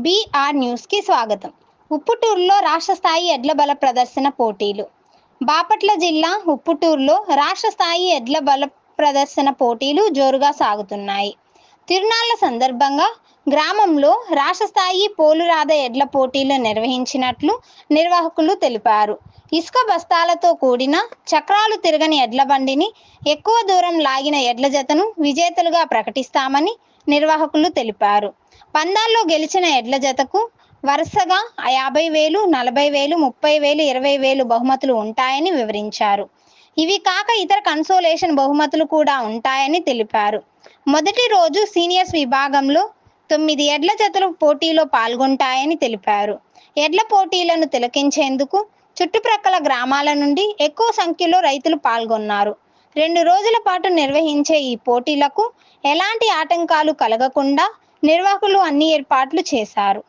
BR న్యూస్కి స్వాగతం. ఉప్పుటూరులో రాష్ట్ర స్థాయి ఎడ్ల బల ప్రదర్శన పోటీలు. బాపట్ల జిల్లా ఉప్పుటూరులో రాష్ట్ర స్థాయి ఎడ్ల బల ప్రదర్శన పోటీలు జోరుగా సాగుతున్నాయి. తిరునాళ్ల సందర్భంగా గ్రామంలో రాష్ట్ర స్థాయి పోలురాధ ఎడ్ల పోటీలు నిర్వహించినట్లు నిర్వాహకులు తెలిపారు. ఇసుక బస్తాలతో కూడిన చక్రాలు తిరగని ఎడ్ల బండిని ఎక్కువ దూరం లాగిన ఎడ్ల జతను విజేతలుగా ప్రకటిస్తామని నిర్వాహకులు తెలిపారు. పందాల్లో గెలిచిన ఎడ్ల జతకు వరుసగా 50,000, 40,000, 30,000, 20,000 బహుమతులు ఉంటాయని వివరించారు. ఇవి కాక ఇతర కన్సోలేషన్ బహుమతులు కూడా ఉంటాయని తెలిపారు. మొదటి రోజు సీనియర్స్ విభాగంలో 9 ఎడ్ల జతలు పోటీలో పాల్గొంటాయని తెలిపారు. ఎడ్ల పోటీలను తిలకించేందుకు చుట్టుప్రక్కల గ్రామాల నుండి ఎక్కువ సంఖ్యలో రైతులు పాల్గొన్నారు. 2 రోజుల పాటు నిర్వహించే ఈ పోటీలకు ఎలాంటి ఆటంకాలు కలగకుండా నిర్వాహకులు అన్ని ఏర్పాట్లు చేశారు.